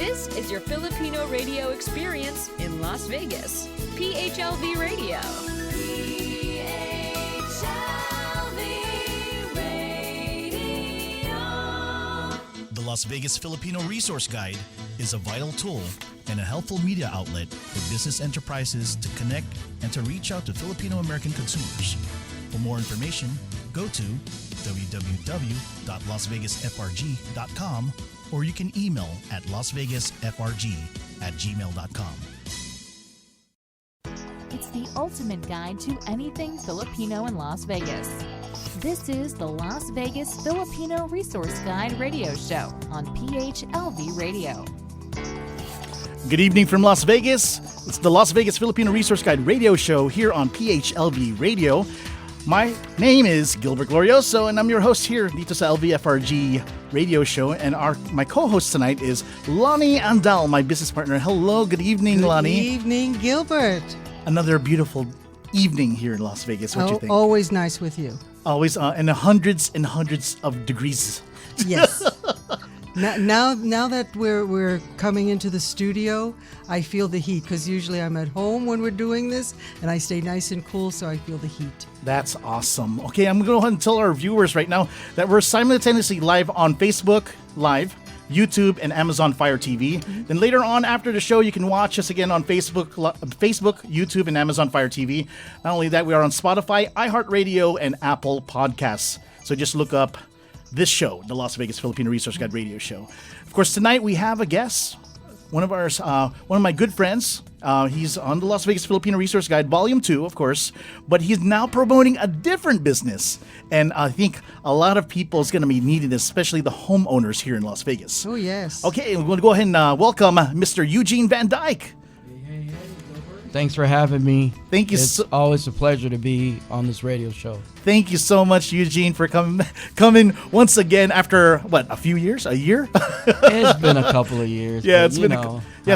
This is your Filipino radio experience in Las Vegas. PHLV Radio. The Las Vegas Filipino Resource Guide is a vital tool and a helpful media outlet for business enterprises to connect and to reach out to Filipino American consumers. For more information, go to www.lasvegasfrg.com or you can email at lasvegasfrg@gmail.com. It's the ultimate guide to anything Filipino in Las Vegas. This is the Las Vegas Filipino Resource Guide radio show on PHLV Radio. Good evening from Las Vegas. It's the Las Vegas Filipino Resource Guide radio show here on PHLV Radio. My name is Gilbert Glorioso, and I'm your host here dito sa LVFRG radio show. And my co-host tonight is Lonnie Andal, my business partner. Hello, good evening, Lonnie. Good evening, Gilbert. Another beautiful evening here in Las Vegas. What do you think? Always nice with you. Always, and hundreds and hundreds of degrees. Yes. Now that we're coming into the studio, I feel the heat because usually I'm at home when we're doing this, and I stay nice and cool, so I feel the heat. That's awesome. Okay, I'm going to go ahead and tell our viewers right now that we're simultaneously live on Facebook Live, YouTube, and Amazon Fire TV. Mm-hmm. Then later on after the show, you can watch us again on Facebook, YouTube, and Amazon Fire TV. Not only that, we are on Spotify, iHeartRadio, and Apple Podcasts. So just look up this show, the Las Vegas Filipino Resource Guide radio show. Of course, tonight we have a guest, one of my good friends. He's on the Las Vegas Filipino Resource Guide, Volume 2, of course, but he's now promoting a different business. And I think a lot of people is going to be needing this, especially the homeowners here in Las Vegas. Oh, yes. Okay, we're going to go ahead and welcome Mr. Eugene Vandyck. Hey, thanks for having me. Thank you. It's always a pleasure to be on this radio show. Thank you so much, Eugene, for coming once again after, a few years? A year? It's been a couple of years. Yeah, it's been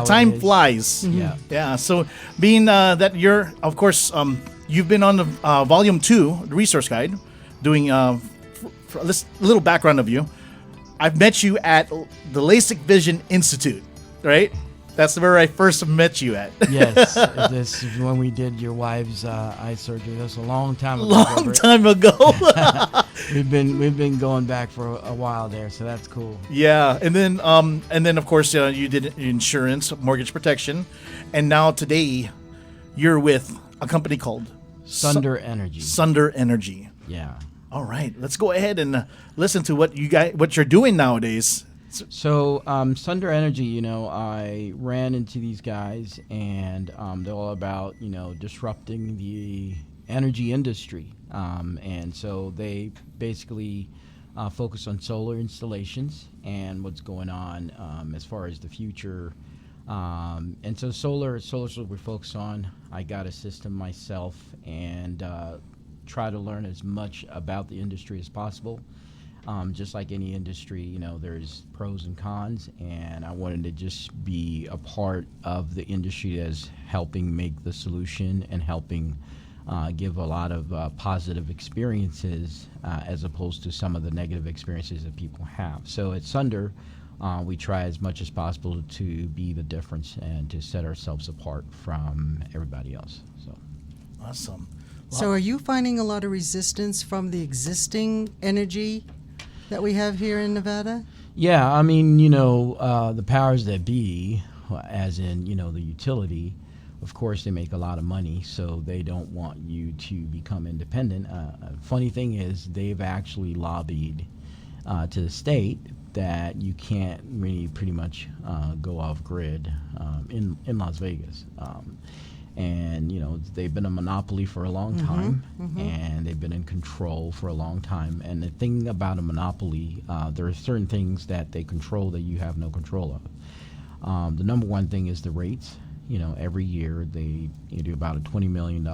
time flies. Mm-hmm. Yeah. So being that you're, of course, you've been on the Volume 2, the Resource Guide, doing for a little background of you. I've met you at the LASIK Vision Institute, right? That's where I first met you at. Yes, this is when we did your wife's eye surgery. That's a long time ago. Long time ago. We've been going back for a while there, so that's cool. Yeah, and then of course you did insurance, mortgage protection, and now today you're with a company called Sunder Energy. Sunder Energy. Yeah. All right, let's go ahead and listen to what you're doing nowadays. So, Sunder Energy, I ran into these guys, and they're all about, disrupting the energy industry. And so they basically focus on solar installations and what's going on as far as the future. And so solar is what we focus on. I got a system myself and try to learn as much about the industry as possible. Just like any industry, there's pros and cons, and I wanted to just be a part of the industry as helping make the solution and helping give a lot of positive experiences as opposed to some of the negative experiences that people have. So at Sunder, we try as much as possible to be the difference and to set ourselves apart from everybody else. So, awesome. So are you finding a lot of resistance from the existing energy that we have here in Nevada? Yeah, I mean, the powers that be, as in, the utility, of course, they make a lot of money, so they don't want you to become independent. Funny thing is, they've actually lobbied to the state that you can't really pretty much go off grid in Las Vegas. And, they've been a monopoly for a long time, and they've been in control for a long time. And the thing about a monopoly, there are certain things that they control that you have no control of. The number one thing is the rates. Every year they do about a $20 million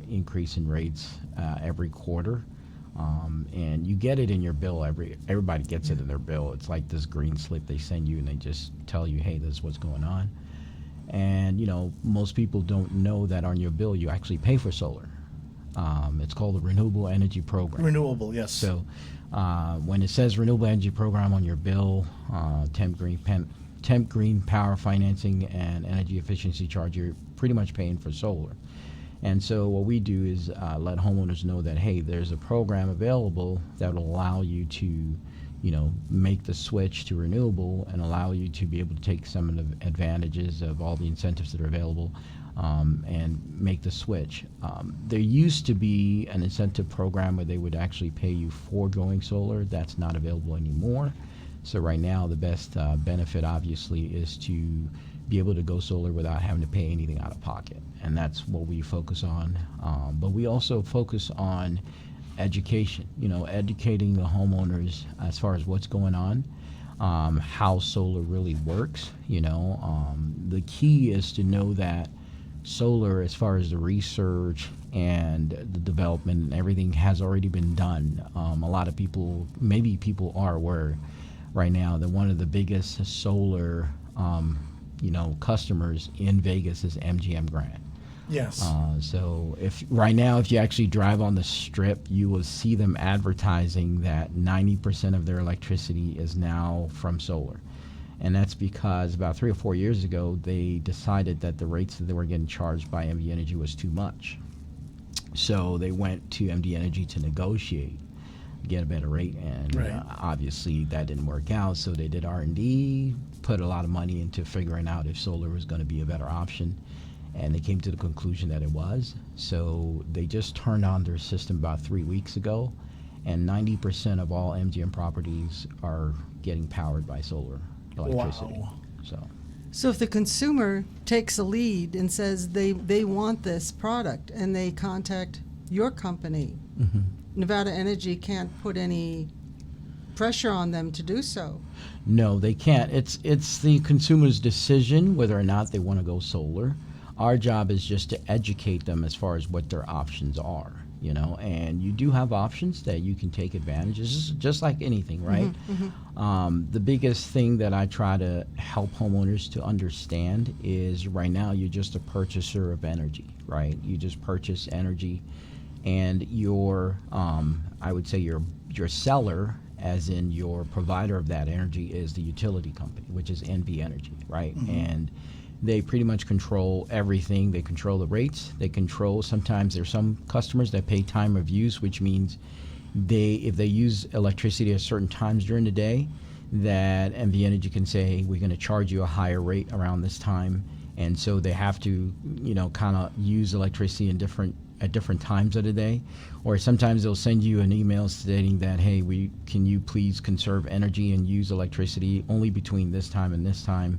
increase in rates every quarter. And you get it in your bill. Everybody gets it in their bill. It's like this green slip they send you, and they just tell you, hey, this is what's going on. And, most people don't know that on your bill you actually pay for solar. It's called the Renewable Energy Program. Renewable, yes. So when it says Renewable Energy Program on your bill, 10 temp green power financing and energy efficiency charge, you're pretty much paying for solar. And so what we do is let homeowners know that, hey, there's a program available that will allow you to, make the switch to renewable and allow you to be able to take some of the advantages of all the incentives that are available and make the switch. There used to be an incentive program where they would actually pay you for going solar. That's not available anymore. So right now, the best benefit, obviously, is to be able to go solar without having to pay anything out of pocket. And that's what we focus on. But we also focus on education, educating the homeowners as far as what's going on, how solar really works. The key is to know that solar, as far as the research and the development and everything, has already been done. A lot of people, maybe people are aware right now that one of the biggest solar customers in Vegas is MGM Grand. Yes. So if you actually drive on the strip, you will see them advertising that 90% of their electricity is now from solar. And that's because about 3 or 4 years ago, they decided that the rates that they were getting charged by MD Energy was too much. So they went to MD Energy to negotiate, get a better rate, and Right. Obviously that didn't work out. So they did R&D, put a lot of money into figuring out if solar was going to be a better option, and they came to the conclusion that it was. So they just turned on their system about 3 weeks ago, and 90% of all MGM properties are getting powered by solar electricity. Wow. So if the consumer takes a lead and says they want this product and they contact your company, Nevada Energy can't put any pressure on them to do so. No, they can't. It's the consumer's decision whether or not they want to go solar. Our job is just to educate them as far as what their options are, and you do have options that you can take advantage of, just like anything, right? The biggest thing that I try to help homeowners to understand is right now you're just a purchaser of energy, right? You just purchase energy, and your, I would say your seller, as in your provider of that energy, is the utility company, which is NV Energy, right? And they pretty much control everything. They control the rates. They control, sometimes there's some customers that pay time of use, which means if they use electricity at certain times during the day, that MV Energy can say, we're going to charge you a higher rate around this time. And so they have to, kind of use electricity at different times of the day. Or sometimes they'll send you an email stating that, hey, can you please conserve energy and use electricity only between this time and this time.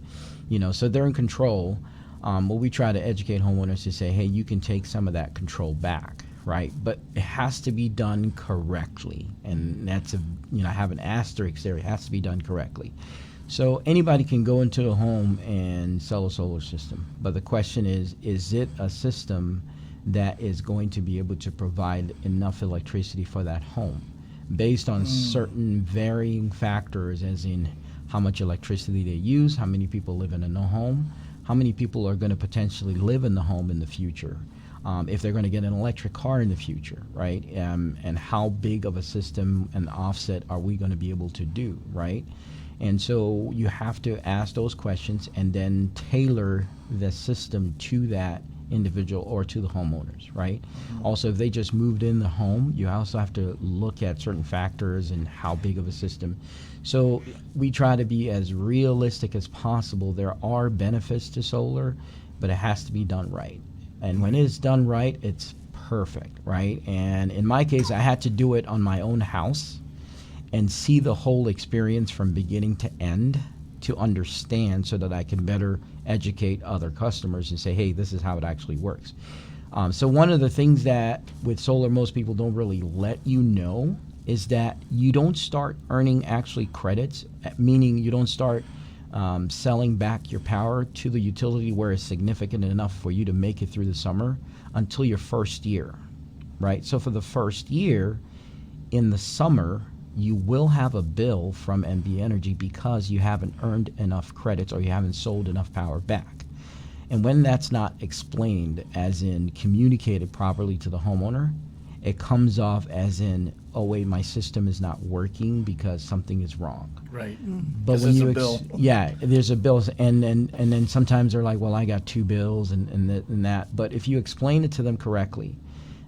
So they're in control. But we try to educate homeowners to say, hey, you can take some of that control back, right? But it has to be done correctly. And that's I have an asterisk there. It has to be done correctly. So anybody can go into a home and sell a solar system. But the question is it a system that is going to be able to provide enough electricity for that home based on certain varying factors, as in how much electricity they use, how many people live in a home, how many people are going to potentially live in the home in the future, if they're going to get an electric car in the future, right? And how big of a system and offset are we going to be able to do, right? And so you have to ask those questions and then tailor the system to that individual or to the homeowners, right? Also, if they just moved in the home, you also have to look at certain factors and how big of a system. So we try to be as realistic as possible. There are benefits to solar, but it has to be done right. And when it's done right, it's perfect, right? And in my case, I had to do it on my own house and see the whole experience from beginning to end to understand, so that I can better educate other customers and say, hey, this is how it actually works. So one of the things that with solar most people don't really let you know is that you don't start earning actually credits, meaning you don't start selling back your power to the utility where it's significant enough for you to make it through the summer until your first year, right? So for the first year in the summer, you will have a bill from NV Energy because you haven't earned enough credits or you haven't sold enough power back. And when that's not explained, as in communicated properly to the homeowner, it comes off as in, oh wait, my system is not working because something is wrong. Right. But 'Cause when there's you a bill. yeah, there's a bill, and then sometimes they're like, well, I got 2 bills and that. But if you explain it to them correctly,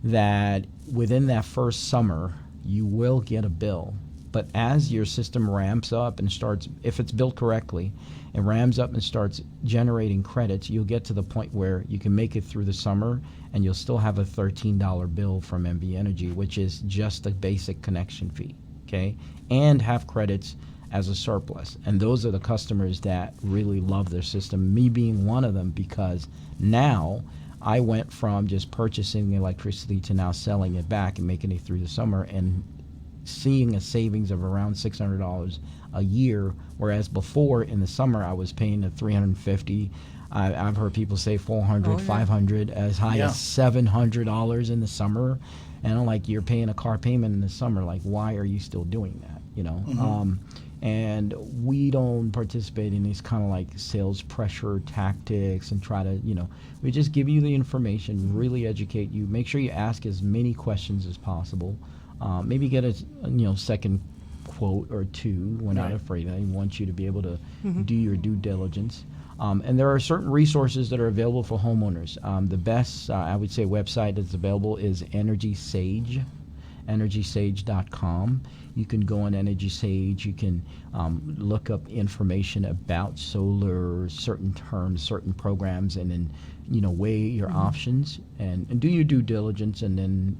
that within that first summer you will get a bill, but as your system ramps up and starts, if it's built correctly, it ramps up and starts generating credits, you'll get to the point where you can make it through the summer and you'll still have a $13 bill from MV Energy, which is just a basic connection fee, okay, and have credits as a surplus. And those are the customers that really love their system, me being one of them, because now I went from just purchasing the electricity to now selling it back and making it through the summer and seeing a savings of around $600 a year, whereas before in the summer I was paying at $350. I've heard people say $400, $500, as high as $700 in the summer, and I'm like, you're paying a car payment in the summer. Like, why are you still doing that? You know. And we don't participate in these kind of like sales pressure tactics and try to, you know, we just give you the information, really educate you, make sure you ask as many questions as possible, maybe get a second quote or two. We're not afraid. I want you to be able to do your due diligence. And there are certain resources that are available for homeowners. The best, I would say, website that's available is Energy Sage, EnergySage.com. You can go on Energy Sage. You can look up information about solar, certain terms, certain programs, and then weigh your options and do your due diligence, and then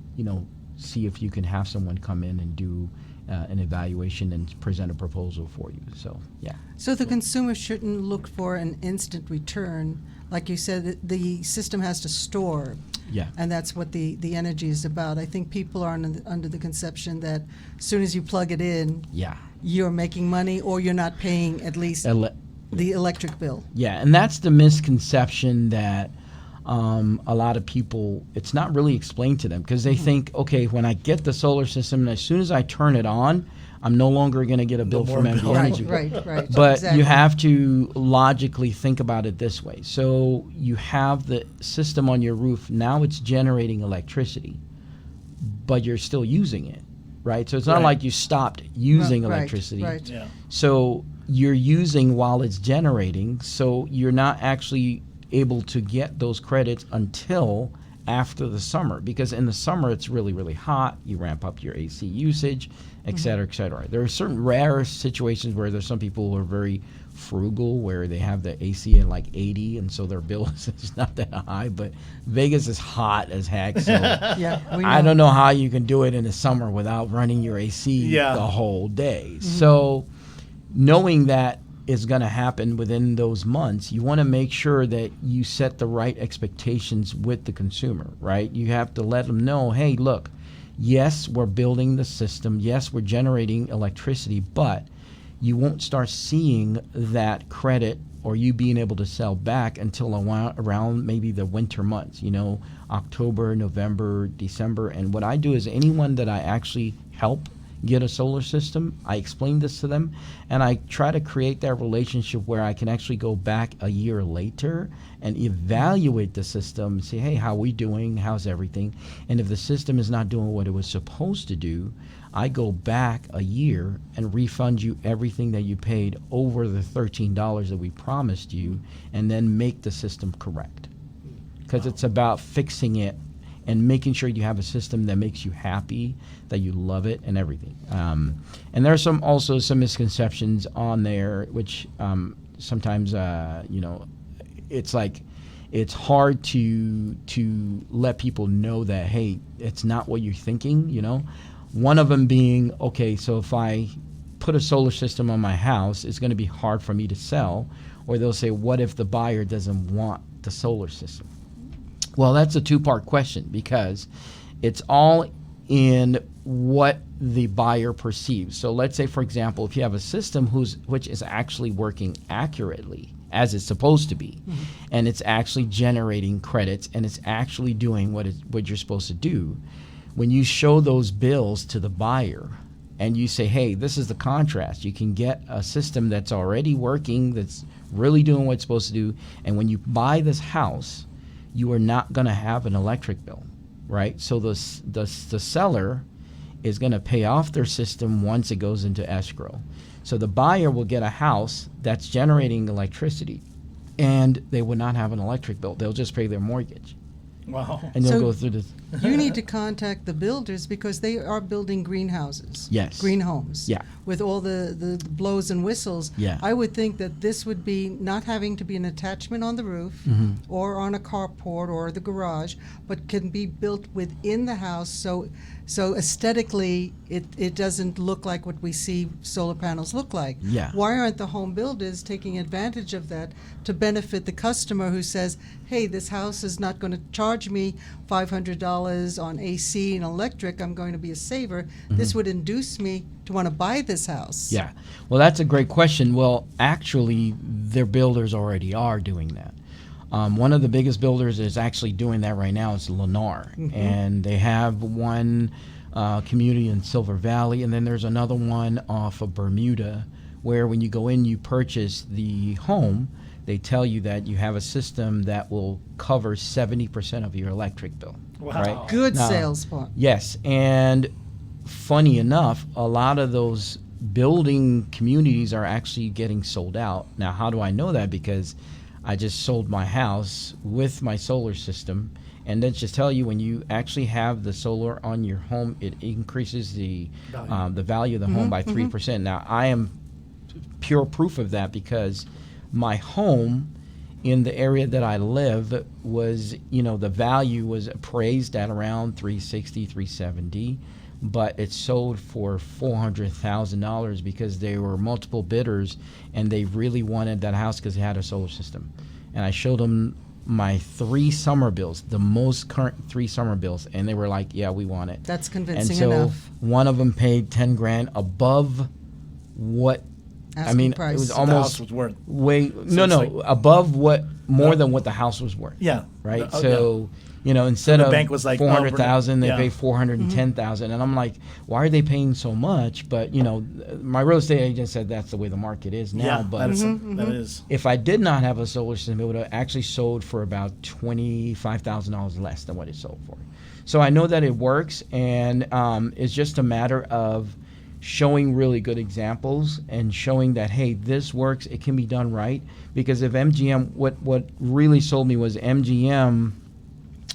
see if you can have someone come in and do an evaluation and present a proposal for you. So yeah. So the consumer shouldn't look for an instant return. Like you said, the system has to store. Yeah. And that's what the energy is about. I think people are under the conception that as soon as you plug it in, you're making money, or you're not paying at least the electric bill. Yeah, and that's the misconception that a lot of people, it's not really explained to them, because they think, okay, when I get the solar system, and as soon as I turn it on, I'm no longer going to get a bill from MV Energy. Right. But exactly. you have to logically think about it this way. So you have the system on your roof. Now it's generating electricity, but you're still using it, right? So it's not like you stopped using electricity. Right. Yeah. So you're using while it's generating, so you're not actually able to get those credits until after the summer, because in the summer it's really, really hot. You ramp up your AC usage, et cetera, et cetera. There are certain rare situations where there's some people who are very frugal, where they have the AC at like 80, and so their bill is not that high. But Vegas is hot as heck, so I don't know how you can do it in the summer without running your AC the whole day. So knowing that is going to happen within those months, you want to make sure that you set the right expectations with the consumer, right? You have to let them know, hey, look, yes, we're building the system. Yes, we're generating electricity, but you won't start seeing that credit or you being able to sell back until around maybe the winter months, October, November, December. And what I do is anyone that I actually help get a solar system, I explain this to them, and I try to create that relationship where I can actually go back a year later and evaluate the system and say, hey, how are we doing? How's everything? And if the system is not doing what it was supposed to do, I go back a year and refund you everything that you paid over the $13 that we promised you, and then make the system correct. Because it's about fixing it and making sure you have a system that makes you happy, that you love it, and everything. And there are also some misconceptions on there, which sometimes it's like it's hard to let people know that, hey, it's not what you're thinking. One of them being, okay, so if I put a solar system on my house, it's going to be hard for me to sell. Or they'll say, what if the buyer doesn't want the solar system? Well, that's a two-part question, because it's all in what the buyer perceives. So let's say, for example, if you have a system which is actually working accurately as it's supposed to be, and it's actually generating credits, and it's actually doing what you're supposed to do, when you show those bills to the buyer and you say, hey, this is the contrast. You can get a system that's already working, that's really doing what it's supposed to do, and when you buy this house, you are not going to have an electric bill, right? So the seller is going to pay off their system once it goes into escrow. So the buyer will get a house that's generating electricity, and they would not have an electric bill. They'll just pay their mortgage. Wow. And they'll So go through the... You need to contact the builders because they are building greenhouses. Yes. Green homes. Yeah. With all the blows and whistles. Yeah. I would think that this would be not having to be an attachment on the roof Mm-hmm. or on a carport or the garage, but can be built within the house so aesthetically it doesn't look like what we see solar panels look like. Yeah. Why aren't the home builders taking advantage of that to benefit the customer who says, hey, this house is not going to charge me $500 on AC and electric, I'm going to be a saver. This would induce me to want to buy this house. Yeah. Well, that's a great question. Well, actually, their builders already are doing that. One of the biggest builders is actually doing that right now. It's Lennar. And they have one community in Silver Valley, and then there's another one off of Bermuda, where when you go in, you purchase the home, they tell you that you have a system that will cover 70% of your electric bill. Wow. Right? Good Now, sales point. Yes, and funny enough, a lot of those building communities are actually getting sold out. Now, how do I know that? Because I just sold my house with my solar system, and then just tell you, when you actually have the solar on your home, it increases the value of the home by 3%. Now, I am pure proof of that because my home in the area that I live was, the value was appraised at around $360,000, $370,000, but it sold for $400,000 because there were multiple bidders and they really wanted that house because it had a solar system. And I showed them my 3 summer bills, the most current 3 summer bills, and they were like, yeah, we want it. That's And convincing so enough. one of them paid 10 grand above what Asking it price. was The house almost was worth. way So no it's no like- above more than what the house was worth. Yeah. Right. Oh, So instead the of bank was like, 400,000, they yeah. pay 410,000, and I'm like, why are they paying so much? But my real estate agent said that's the way the market is now. Yeah, But that is. if I did not have a solar system, it would have actually sold for about $25,000 less than what it sold for. So I know that it works, and it's just a matter of showing really good examples and showing that, hey, this works, it can be done right. Because if MGM, what really sold me was MGM.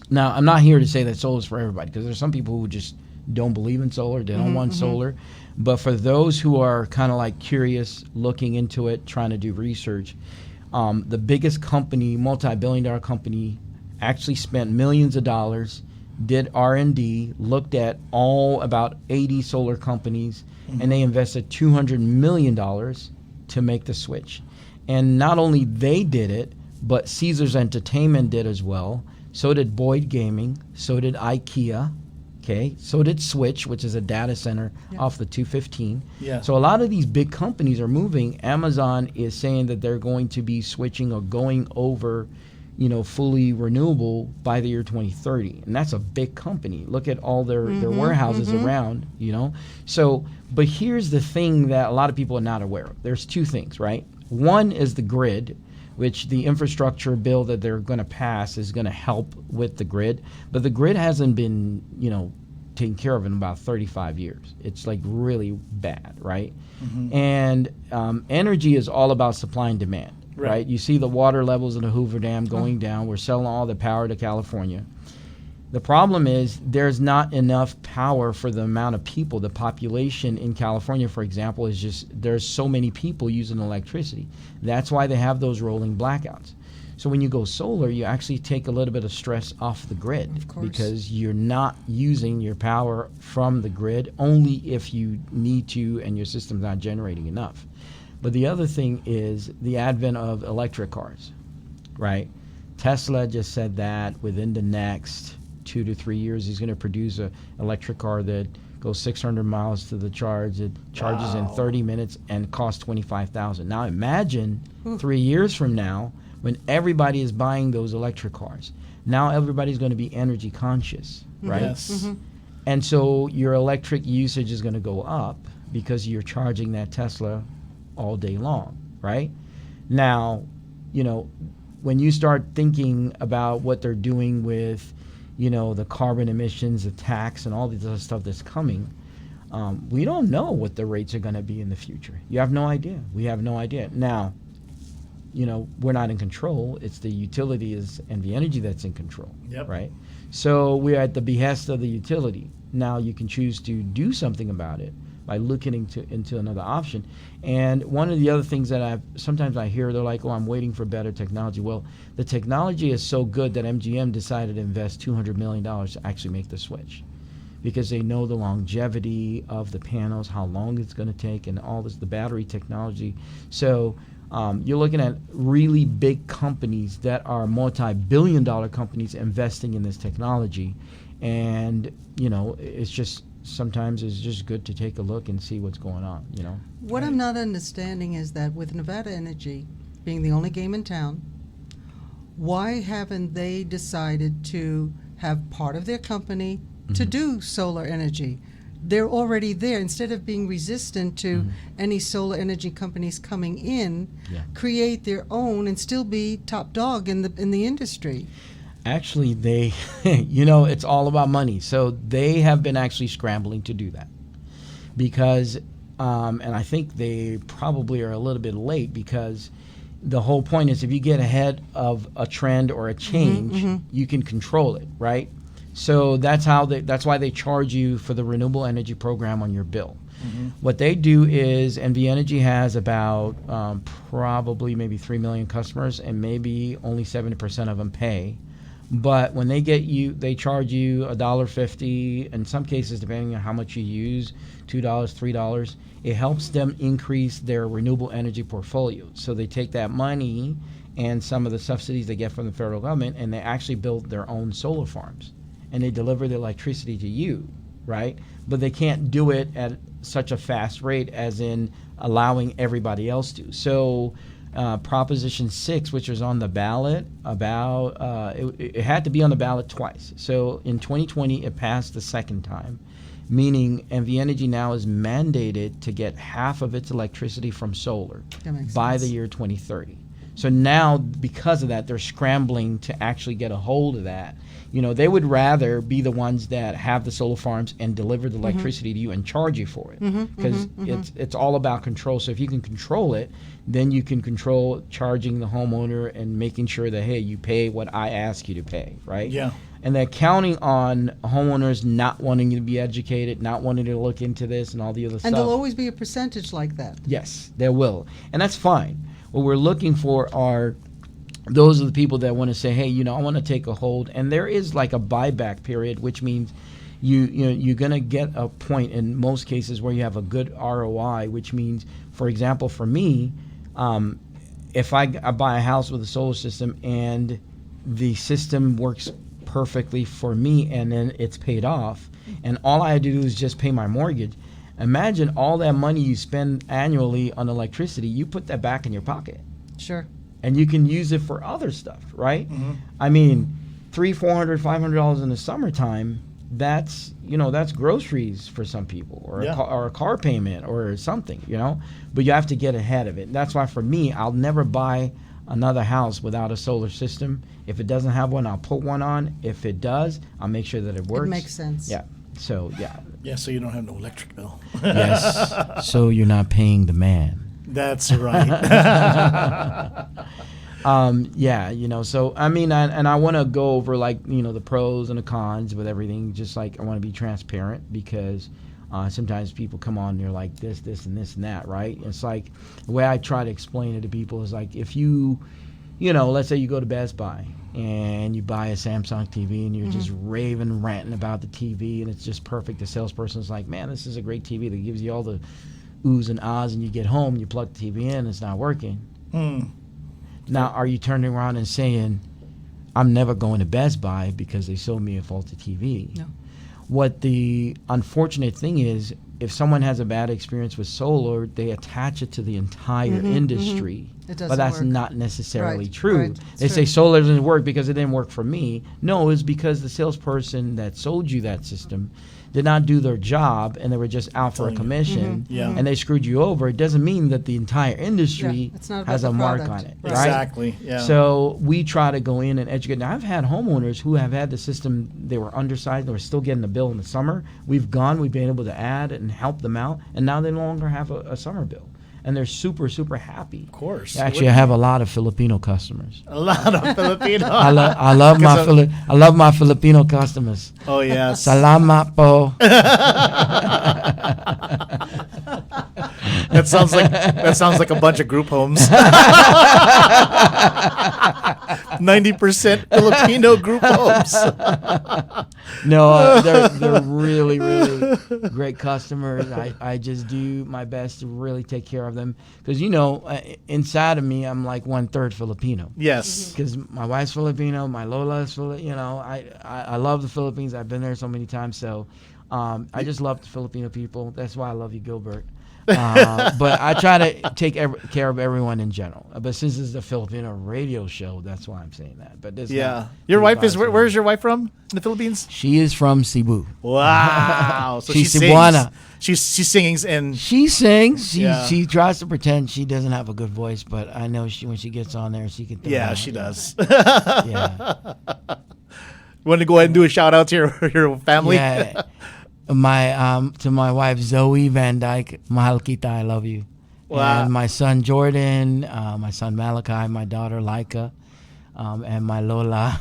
Now, I'm not here to say that solar is for everybody, because there's some people who just don't believe in solar, they don't want solar. But for those who are kind of like curious, looking into it, trying to do research, the biggest company, multi-billion-dollar company, actually spent millions of dollars, did R&D, looked at about 80 solar companies, and they invested $200 million to make the switch. And not only they did it, but Caesars Entertainment did as well. So did Boyd Gaming. So did IKEA. Okay. So did Switch, which is a data center off the 215. Yeah. So a lot of these big companies are moving. Amazon is saying that they're going to be switching or going over, fully renewable by the year 2030. And that's a big company. Look at all their warehouses around, So, but here's the thing that a lot of people are not aware of. There's 2 things, right? One is the grid, which the infrastructure bill that they're going to pass is going to help with the grid. But the grid hasn't been, taken care of in about 35 years. It's like really bad, right? And energy is all about supply and demand. Right. You see the water levels in the Hoover Dam going down. We're selling all the power to California. The problem is there's not enough power for the amount of people. The population in California, for example, is just, there's so many people using electricity. That's why they have those rolling blackouts. So when you go solar, you actually take a little bit of stress off the grid. Of course. Because you're not using your power from the grid only if you need to and your system's not generating enough. But the other thing is the advent of electric cars, right? Tesla just said that within the next 2 to 3 years, he's going to produce an electric car that goes 600 miles to the charge. It charges in 30 minutes and costs $25,000. Now imagine 3 years from now when everybody is buying those electric cars. Now everybody's going to be energy conscious, right? Yes. And so your electric usage is going to go up because you're charging that Tesla all day long, right? Now, when you start thinking about what they're doing with, the carbon emissions, the tax, and all this other stuff that's coming. We don't know what the rates are going to be in the future. You have no idea. We have no idea. Now, we're not in control. It's the utilities and the energy that's in control, right? So we're at the behest of the utility. Now you can choose to do something about it by looking into another option. And one of the other things that sometimes I hear, they're like, I'm waiting for better technology. Well, the technology is so good that MGM decided to invest $200 million to actually make the switch, because they know the longevity of the panels, how long it's going to take, and all this, the battery technology. So you're looking at really big companies that are multi-billion-dollar companies investing in this technology. And, it's just, sometimes it's just good to take a look and see what's going on, What I'm not understanding is that with Nevada Energy being the only game in town, why haven't they decided to have part of their company to do solar energy? They're already there. Instead of being resistant to any solar energy companies coming in, create their own and still be top dog in the industry. Actually, they, it's all about money. So they have been actually scrambling to do that because, and I think they probably are a little bit late, because the whole point is if you get ahead of a trend or a change, you can control it, right? So that's why they charge you for the renewable energy program on your bill. What they do is, NV Energy has about probably maybe 3 million customers, and maybe only 70% of them pay. But when they they charge you $1.50, in some cases, depending on how much you use, $2, $3. It helps them increase their renewable energy portfolio. So they take that money and some of the subsidies they get from the federal government, and they actually build their own solar farms. And they deliver the electricity to you, right? But they can't do it at such a fast rate as in allowing everybody else to. So Proposition 6, which was on the ballot it had to be on the ballot twice. So in 2020, it passed the second time, meaning NV Energy now is mandated to get half of its electricity from solar by the year 2030. So now, because of that, they're scrambling to actually get a hold of that. They would rather be the ones that have the solar farms and deliver the electricity to you and charge you for it, because it's all about control. So if you can control it, then you can control charging the homeowner and making sure that, hey, you pay what I ask you to pay, right? Yeah. And they're counting on homeowners not wanting you to be educated, not wanting to look into this and all the other stuff. And there'll always be a percentage like that. Yes, there will. And that's fine. What we're looking for are those are the people that want to say, hey, I want to take a hold. And there is like a buyback period, which means you're going to get a point in most cases where you have a good ROI, which means, for example, for me, if I buy a house with a solar system and the system works perfectly for me and then it's paid off, and all I had to do is just pay my mortgage, imagine all that money you spend annually on electricity, you put that back in your pocket. Sure. And you can use it for other stuff, right? I mean, $300, $400, $500 in the summertime, that's groceries for some people, or a car payment or something, But you have to get ahead of it. And that's why for me, I'll never buy another house without a solar system. If it doesn't have one, I'll put one on. If it does, I'll make sure that it works. It makes sense. Yeah. So, yeah. Yeah, so you don't have no electric bill. Yes. So you're not paying the man. That's right. So I mean, I want to go over the pros and the cons with everything. Just like I want to be transparent, because sometimes people come on and they're like this and this and that, right? It's like the way I try to explain it to people is like, if you let's say you go to Best Buy and you buy a Samsung TV and you're just raving, ranting about the TV and it's just perfect. The salesperson's like, man, this is a great TV that gives you all the oohs and ahs, and you get home, you plug the TV in, and it's not working. Now, are you turning around and saying, I'm never going to Best Buy because they sold me a faulty TV? No. What the unfortunate thing is, if someone has a bad experience with solar, they attach it to the entire industry. It doesn't but that's work. not necessarily Right, true. right, They it's say true. solar doesn't work because it didn't work for me. No, it's because the salesperson that sold you that system did not do their job and they were just out for a commission and they screwed you over, it doesn't mean that the entire industry it's not about has the a mark product. on it. Right. Right? Exactly. Yeah. So we try to go in and educate. Now, I've had homeowners who have had the system, they were undersized, they were still getting the bill in the summer. We've been able to add and help them out, and now they no longer have a summer bill. And they're super, super happy. Of course. Actually, I have a lot of Filipino customers. A lot of Filipino. I love my Filipino customers. Oh yes. Salamat po. That sounds like a bunch of group homes. 90% Filipino group homes. No, they're really, really great customers. I just do my best to really take care of them because inside of me I'm like 1/3 Filipino. Yes. Because my wife's Filipino, my Lola is Filipino. I love the Philippines. I've been there so many times. So I just love the Filipino people. That's why I love you, Gilbert. But I try to take care of everyone in general. But since this is a Filipino radio show, that's why I'm saying that. But this Your wife is where's your wife from in the Philippines? She is from Cebu. Wow. So She's she Cebuana. She sings and She sings. Yeah. She tries to pretend she doesn't have a good voice, but I know when she gets on there, she can. she does. Yeah. You want to go ahead and do a shout out to your family? Yeah. To my wife Zoe Vandyck, mahal kita, I love you. Wow. And my son Jordan, my son Malachi, my daughter Laika, and my Lola.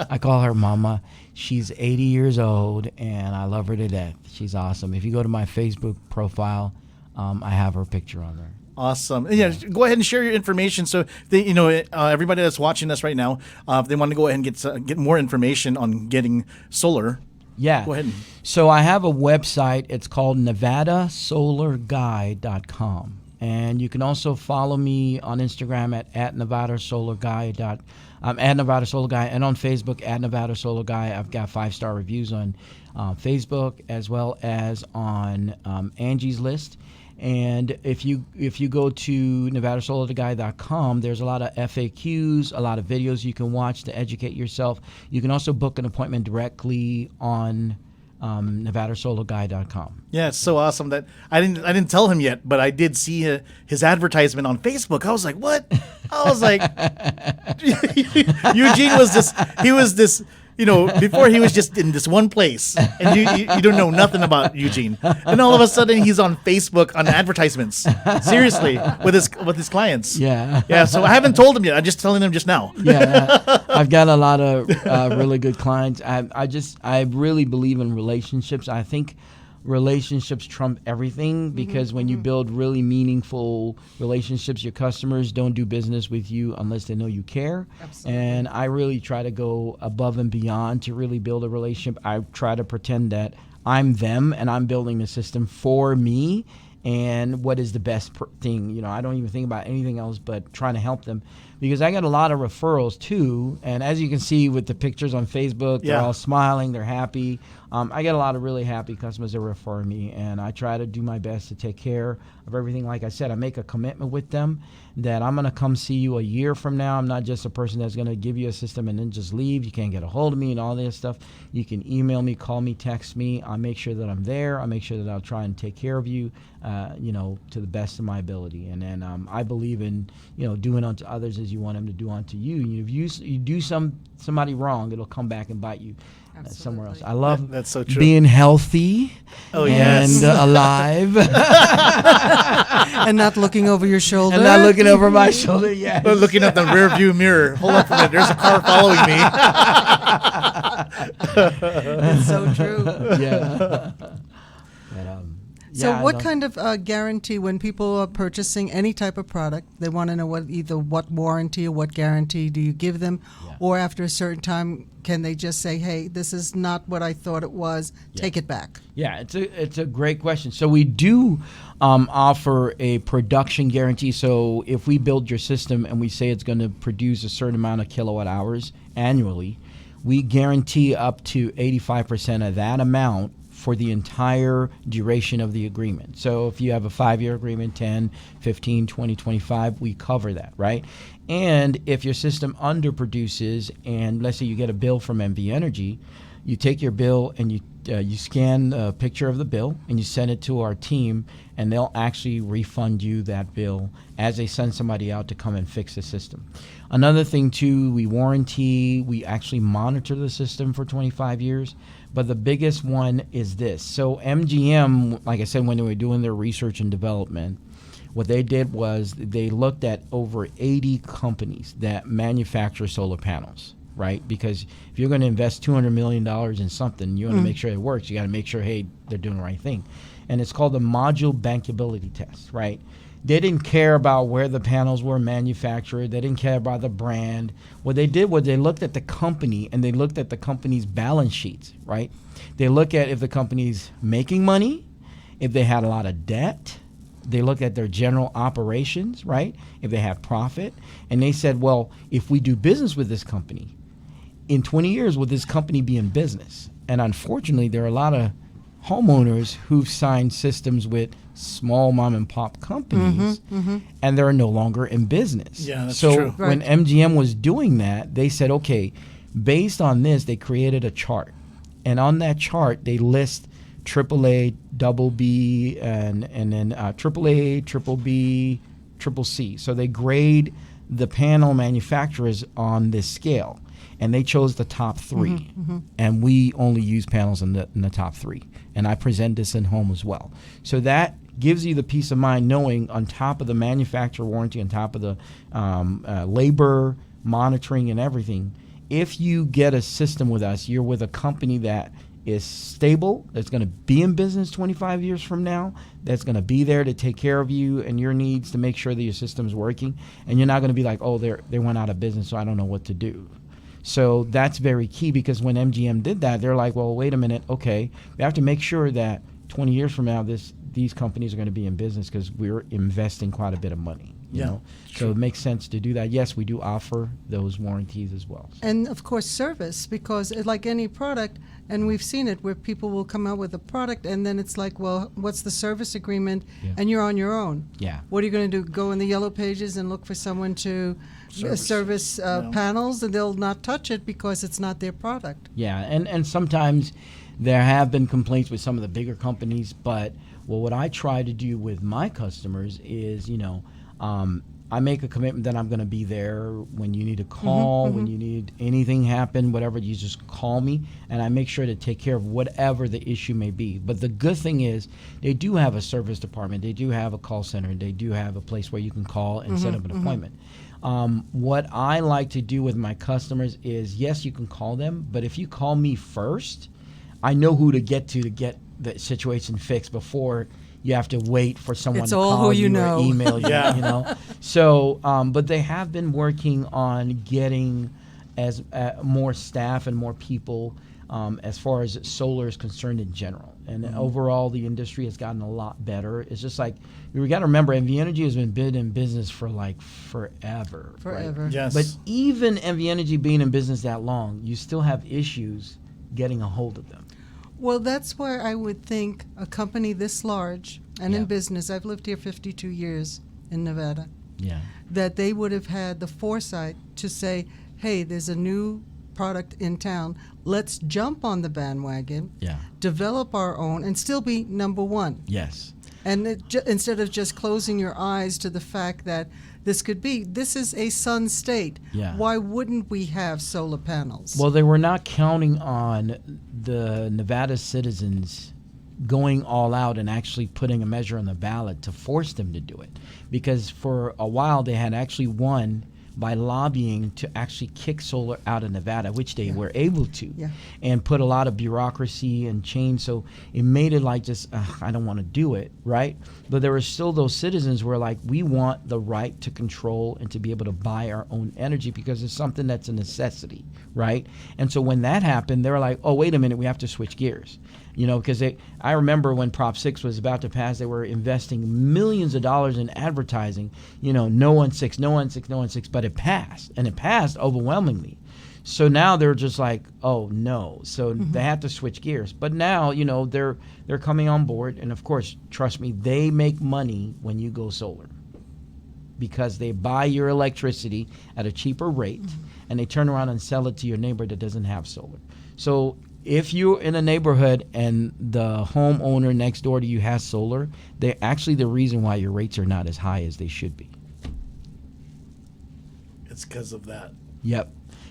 I call her Mama. She's 80 years old, and I love her to death. She's awesome. If you go to my Facebook profile, I have her picture on there. Awesome. Yeah, go ahead and share your information. So everybody that's watching us right now, if they want to go ahead and get more information on getting solar. Yeah. Go ahead. So I have a website. It's called NevadaSolarGuy.com. And you can also follow me on Instagram at NevadaSolarGuy. I'm at Nevada Solar Guy, and on Facebook at Nevada Solar Guy. I've got 5-star reviews on Facebook as well as on Angie's List. And if you go to NevadaSolarGuy.com, there's a lot of FAQs, a lot of videos you can watch to educate yourself. You can also book an appointment directly on NevadaSolarGuy.com. Yeah, it's so awesome that I didn't tell him yet, but I did see his advertisement on Facebook. I was like, what? I was like, Eugene was this. Before he was just in this one place, and you don't know nothing about Eugene, and all of a sudden he's on Facebook on advertisements. Seriously, with his clients. Yeah. Yeah. So I haven't told him yet. I'm just telling him just now. Yeah, I've got a lot of really good clients. I really believe in relationships. I think relationships trump everything because when you build really meaningful relationships, your customers don't do business with you unless they know you care. Absolutely. And I really try to go above and beyond to really build a relationship. I try to pretend that I'm them and I'm building the system for me and what is the best thing. I don't even think about anything else but trying to help them because I get a lot of referrals too. And as you can see with the pictures on Facebook, they're all smiling, they're happy. I get a lot of really happy customers that refer me, and I try to do my best to take care of everything. Like I said, I make a commitment with them that I'm going to come see you a year from now. I'm not just a person that's going to give you a system and then just leave. You can't get a hold of me and all this stuff. You can email me, call me, text me. I'll make sure that I'm there. I'll make sure that I'll try and take care of you, to the best of my ability. And then I believe in, doing unto others as you want them to do unto you. If you do somebody wrong, it'll come back and bite you. Somewhere else. I love that's so true. Being healthy and alive. And not looking over your shoulder. And not looking over my shoulder, yeah. But looking at the rear view mirror. Hold up for a minute. There's a car following me. It's so true. Yeah. But, So what kind of guarantee, when people are purchasing any type of product, they want to know what warranty or what guarantee do you give them? Yeah. Or after a certain time, can they just say, hey, this is not what I thought it was, take it back? Yeah, it's a great question. So we do offer a production guarantee. So if we build your system and we say it's going to produce a certain amount of kilowatt hours annually, we guarantee up to 85% of that amount for the entire duration of the agreement. So if you have a 5-year agreement, 10, 15, 20, 25, we cover that, right? And if your system underproduces and let's say you get a bill from MV Energy, You take your bill and you scan a picture of the bill and you send it to our team, and they'll actually refund you that bill as they send somebody out to come and fix the system. Another thing too, we actually monitor the system for 25 years. But the biggest one is this. So MGM, like I said, when they were doing their research and development, what they did was they looked at over 80 companies that manufacture solar panels, right? Because if you're going to invest $200 million in something, you want to make sure it works. You got to make sure, hey, they're doing the right thing. And it's called the module bankability test, right? They didn't care about where the panels were manufactured. They didn't care about the brand. What they did was they looked at the company, and they looked at the company's balance sheets, right? They look at if the company's making money, if they had a lot of debt. They look at their general operations, right? If they have profit. And they said, well, if we do business with this company, in 20 years, will this company be in business? And unfortunately, there are a lot of homeowners who've signed systems with small mom and pop companies, and they're no longer in business. Yeah, that's so true. when MGM was doing that, they said, okay, based on this, they created a chart. And on that chart, they list AAA, double B, and then AAA, triple B, triple C. So they grade the panel manufacturers on this scale. And they chose the top three. And we only use panels in the top three. And I present this in home as well. So that gives you the peace of mind knowing on top of the manufacturer warranty, on top of the labor monitoring and everything, if you get a system with us, you're with a company that is stable, that's going to be in business 25 years from now, that's going to be there to take care of you and your needs to make sure that your system's working. And you're not going to be like, oh, they went out of business, so I don't know what to do. So that's very key, because when MGM did that, they're like, well, wait a minute, okay, we have to make sure that 20 years from now, these companies are going to be in business because we're investing quite a bit of money. You know? So it makes sense to do that. Yes, we do offer those warranties as well. And of course, service, because like any product, and we've seen it where people will come out with a product and then it's like, well, what's the service agreement? Yeah. And you're on your own. Yeah. What are you going to do? Go in the yellow pages and look for someone to service No. panels, and they'll not touch it because it's not their product. Yeah, and sometimes there have been complaints with some of the bigger companies, but what I try to do with my customers is, I make a commitment that I'm going to be there when you need a call, when you need anything happen, whatever, you just call me, and I make sure to take care of whatever the issue may be. But the good thing is they do have a service department. They do have a call center. They do have a place where you can call and set up an appointment. What I like to do with my customers is, yes, you can call them, but if you call me first, I know who to get the situation fixed before you have to wait for someone It's to all call who you or know. email you. Yeah. So, but they have been working on getting as more staff and more people as far as solar is concerned in general. And overall, the industry has gotten a lot better. It's just like, we got to remember, MV Energy has been in business for like forever. Forever. Right? Yes. But even MV Energy being in business that long, you still have issues getting a hold of them. Well, that's where I would think a company this large and Yeah. in business, I've lived here 52 years in Nevada, Yeah. that they would have had the foresight to say, hey, there's a new product in town. Let's jump on the bandwagon, Yeah. develop our own, and still be number one. Yes. And instead of just closing your eyes to the fact that this is a sun state. Yeah. Why wouldn't we have solar panels? Well, they were not counting on the Nevada citizens going all out and actually putting a measure on the ballot to force them to do it. Because for a while they had actually won by lobbying to actually kick solar out of Nevada, which they were able to, and put a lot of bureaucracy and change. So it made it like just, I don't want to do it, right? But there were still those citizens who were like, we want the right to control and to be able to buy our own energy because it's something that's a necessity, right? And so when that happened, they were like, oh, wait a minute, we have to switch gears. Because I remember when Prop 6 was about to pass, they were investing millions of dollars in advertising, no on 6, no on 6, no on 6, but it passed, and it passed overwhelmingly. So now they're just like, oh no. So they have to switch gears. But now, they're coming on board, and of course, trust me, they make money when you go solar because they buy your electricity at a cheaper rate, and they turn around and sell it to your neighbor that doesn't have solar. So if you're in a neighborhood and the homeowner next door to you has solar, they're actually the reason why your rates are not as high as they should be. It's because of that. Yep.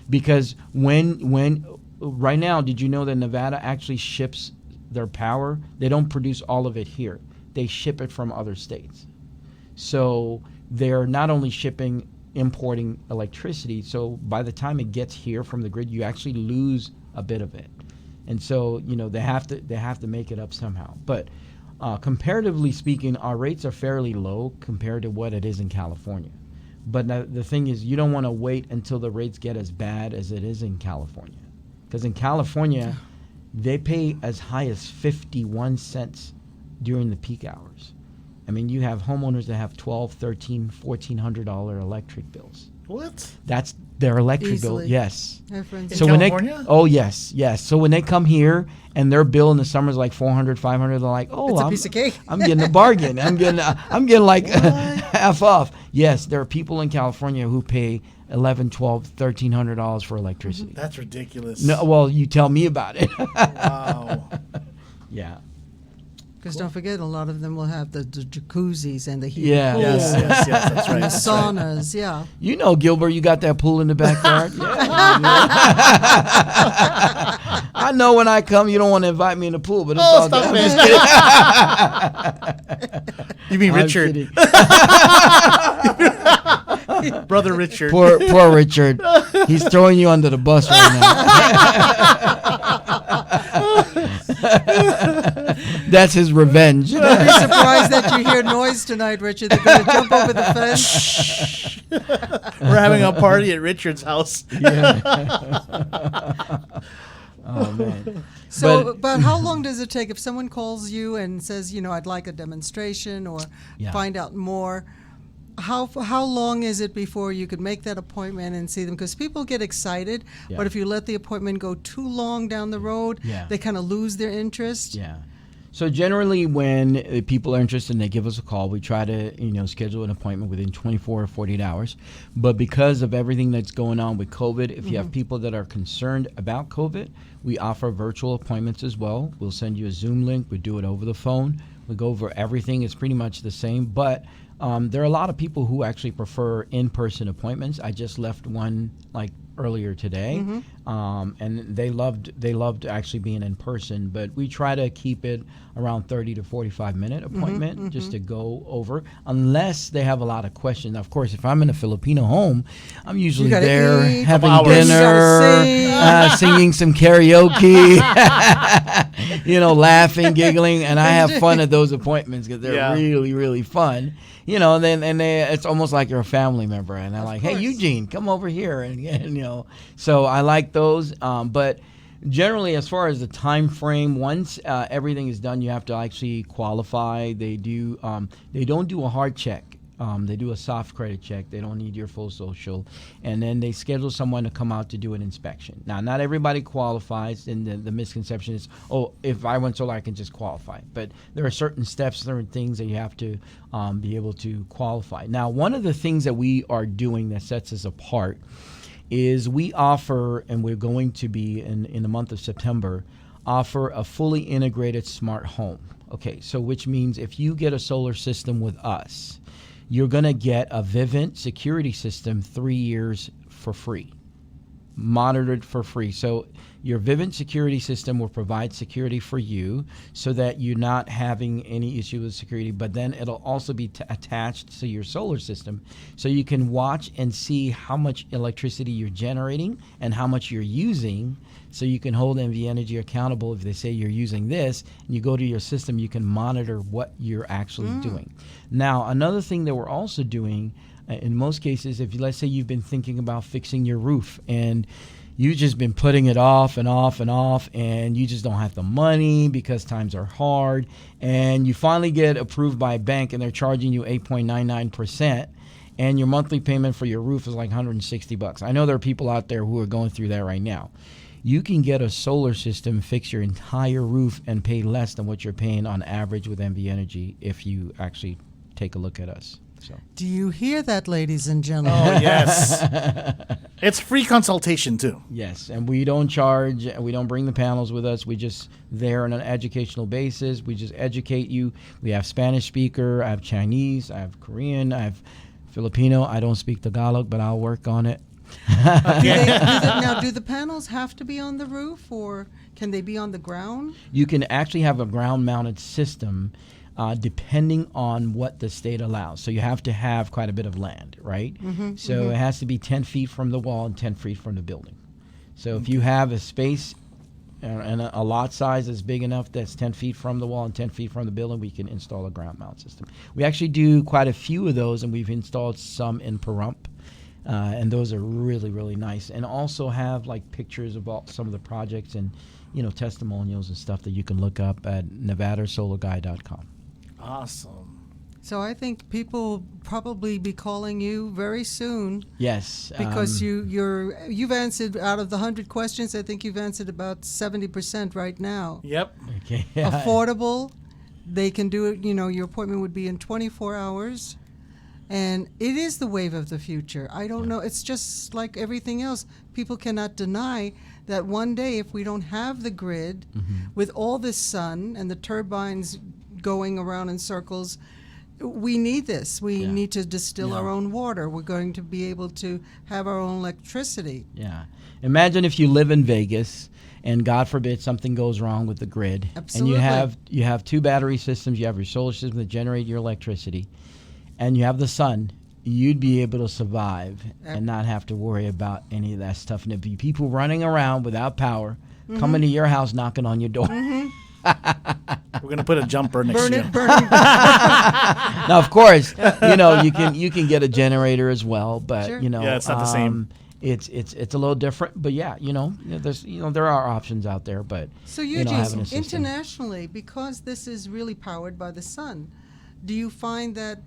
Because when right now, did you know that Nevada actually ships their power? They don't produce all of it here. They ship it from other states. So they're not only importing electricity, so by the time it gets here from the grid, you actually lose a bit of it. And so, they have to make it up somehow. But comparatively speaking, our rates are fairly low compared to what it is in California. But the thing is, you don't want to wait until the rates get as bad as it is in California. Because in California, they pay as high as 51 cents during the peak hours. I mean, you have homeowners that have $1,200, $1,300, $1,400 electric bills. What? That's their electric bill. Easily. Yes. In So California? yes. So when they come here and their bill in the summer is like $400, $500, they're like, It's a piece of cake. I'm getting a bargain. I'm getting like half off. Yes, there are people in California who pay $1,100, $1,200, $1,300 for electricity. That's ridiculous. No, well, you tell me about it. Wow. Yeah. Because don't forget, a lot of them will have the jacuzzis and the heated Yeah. pools Yes, that's right. and the That's right. saunas. Yeah. You know, Gilbert, you got that pool in the backyard. I know when I come, you don't want to invite me in the pool, but it's all good. Stop I'm it. just kidding. You mean I'm Richard? kidding. Brother Richard. Poor Richard. He's throwing you under the bus right now. That's his revenge. Don't be surprised that you hear noise tonight, Richard. They're going to jump over the fence. We're having a party at Richard's house. Oh, man. So, but how long does it take if someone calls you and says, I'd like a demonstration or find out more? How long is it before you could make that appointment and see them? Because people get excited, but if you let the appointment go too long down the road, they kind of lose their interest. Yeah. So generally when people are interested and they give us a call, we try to, schedule an appointment within 24 or 48 hours. But because of everything that's going on with COVID, if you have people that are concerned about COVID, we offer virtual appointments as well. We'll send you a Zoom link. We do it over the phone. We go over everything. It's pretty much the same. But there are a lot of people who actually prefer in-person appointments. I just left one earlier today, and they loved actually being in person. But we try to keep it around 30 to 45-minute appointment just to go over, unless they have a lot of questions. Now, of course, if I'm in a Filipino home, I'm usually there eat, having hours. dinner, singing some karaoke, laughing, giggling, and I have fun at those appointments because they're really, really fun. It's almost like you're a family member, and they're like, "Hey, Eugene, come over here," and So I like those, but generally, as far as the time frame, once everything is done, you have to actually qualify. They don't do a hard check. They do a soft credit check. They don't need your full social. And then they schedule someone to come out to do an inspection. Now, not everybody qualifies, and the misconception is, if I went solar, I can just qualify. But there are certain steps, certain things that you have to be able to qualify. Now, one of the things that we are doing that sets us apart is we offer, and we're going to be in the month of September, offer a fully integrated smart home. Okay, so which means if you get a solar system with us, you're going to get a Vivint security system 3 years for free, monitored for free. So your Vivint security system will provide security for you so that you're not having any issue with security, but then it'll also be attached to your solar system so you can watch and see how much electricity you're generating and how much you're using, so you can hold NV Energy accountable. If they say you're using this and you go to your system, you can monitor what you're actually doing. Now, another thing that we're also doing, in most cases, if let's say you've been thinking about fixing your roof and you've just been putting it off and off and off, and you just don't have the money because times are hard, and you finally get approved by a bank and they're charging you 8.99%, and your monthly payment for your roof is like $160. I know there are people out there who are going through that right now. You can get a solar system, fix your entire roof, and pay less than what you're paying on average with NV Energy if you actually take a look at us. So. Do you hear that, ladies and gentlemen? Oh, yes. It's free consultation, too. Yes, and we don't charge. We don't bring the panels with us. We just there on an educational basis. We just educate you. We have Spanish speaker. I have Chinese. I have Korean. I have Filipino. I don't speak Tagalog, but I'll work on it. Do the panels have to be on the roof, or can they be on the ground? You can actually have a ground-mounted system, depending on what the state allows. So you have to have quite a bit of land, right? So it has to be 10 feet from the wall and 10 feet from the building. So if you have a space and a lot size that's big enough that's 10 feet from the wall and 10 feet from the building, we can install a ground mount system. We actually do quite a few of those, and we've installed some in Pahrump. And those are really, really nice. And also have like pictures about some of the projects and, testimonials and stuff that you can look up at nevadasolarguy.com. Awesome. So I think people will probably be calling you very soon. Yes. Because you've answered, out of the 100 questions, I think you've answered about 70% right now. Yep. Okay. Affordable. They can do it, your appointment would be in 24 hours. And it is the wave of the future. I don't know. It's just like everything else. People cannot deny that one day, if we don't have the grid with all this sun and the turbines going around in circles, we need this. We need to distill our own water. We're going to be able to have our own electricity. Yeah. Imagine if you live in Vegas and God forbid something goes wrong with the grid. Absolutely. And you have two battery systems. You have your solar system that generate your electricity, and you have the sun. You'd be able to survive and not have to worry about any of that stuff. And there'd be people running around without power, coming to your house, knocking on your door. We're going to put a jumper next year. Burn it. Now, of course, you can get a generator as well, but Sure. Yeah, it's not the same. It's a little different, but there's there are options out there, but So having a Eugene, system. internationally, because this is really powered by the sun, do you find that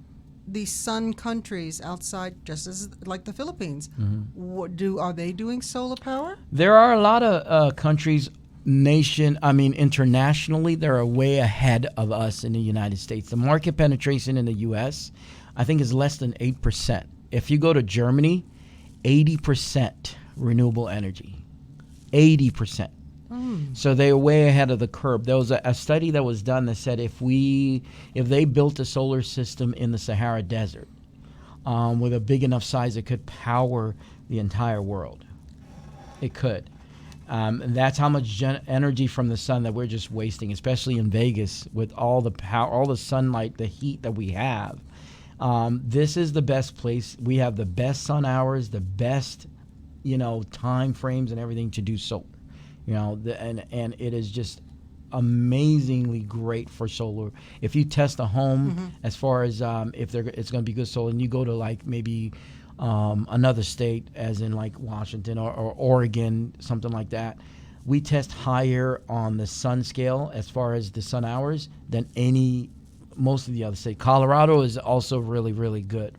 the sun countries outside, just as like the Philippines, are they doing solar power? There are a lot of countries, internationally, they're way ahead of us in the United States. The market penetration in the U.S., I think, is less than 8%. If you go to Germany, 80% renewable energy. 80%. So they are way ahead of the curve. There was a study that was done that said if they built a solar system in the Sahara Desert with a big enough size, it could power the entire world. It could. And that's how much energy from the sun that we're just wasting, especially in Vegas with all the power, all the sunlight, the heat that we have. This is the best place. We have the best sun hours, the best, time frames and everything to do solar. And it is just amazingly great for solar. If you test a home, as far as if it's going to be good solar, and you go to like maybe another state, as in like Washington or Oregon, something like that, we test higher on the sun scale as far as the sun hours than most of the other states. Colorado is also really, really good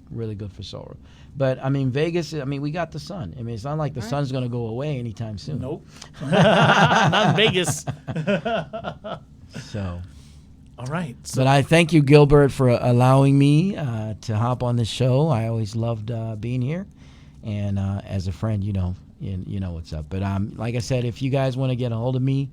for solar. But Vegas, we got the sun. It's not like the sun's going to go away anytime soon. Nope. Not in Vegas. So. All right. But I thank you, Gilbert, for allowing me to hop on this show. I always loved being here. And as a friend, you know what's up. But like I said, if you guys want to get a hold of me,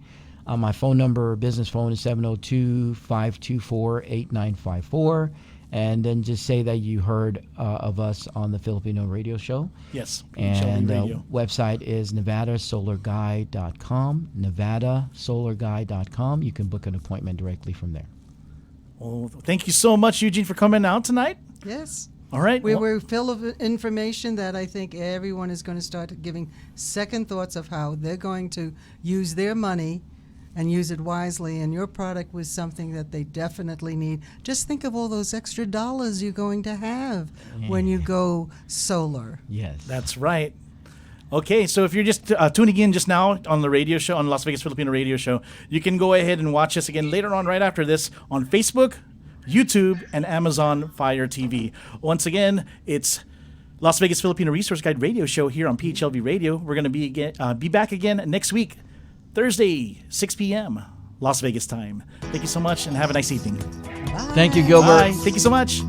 my phone number, business phone, is 702-524-8954. And then just say that you heard of us on the Filipino radio show. Yes. And the website is nevadasolarguy.com, nevadasolarguy.com. You can book an appointment directly from there. Well, thank you so much, Eugene, for coming out tonight. Yes. All right. We're full of information that I think everyone is going to start giving second thoughts of how they're going to use their money and use it wisely, and your product was something that they definitely need. Just think of all those extra dollars you're going to have when you go solar. Yes. That's right. Okay, so if you're just tuning in just now on the radio show, on Las Vegas Filipino radio show, you can go ahead and watch us again later on right after this on Facebook, YouTube, and Amazon Fire TV. Once again, it's Las Vegas Filipino Resource Guide radio show here on PHLV Radio. We're going to be back again next week, Thursday, 6 p.m., Las Vegas time. Thank you so much, and have a nice evening. Thank you, Gilbert. Bye. Thank you so much.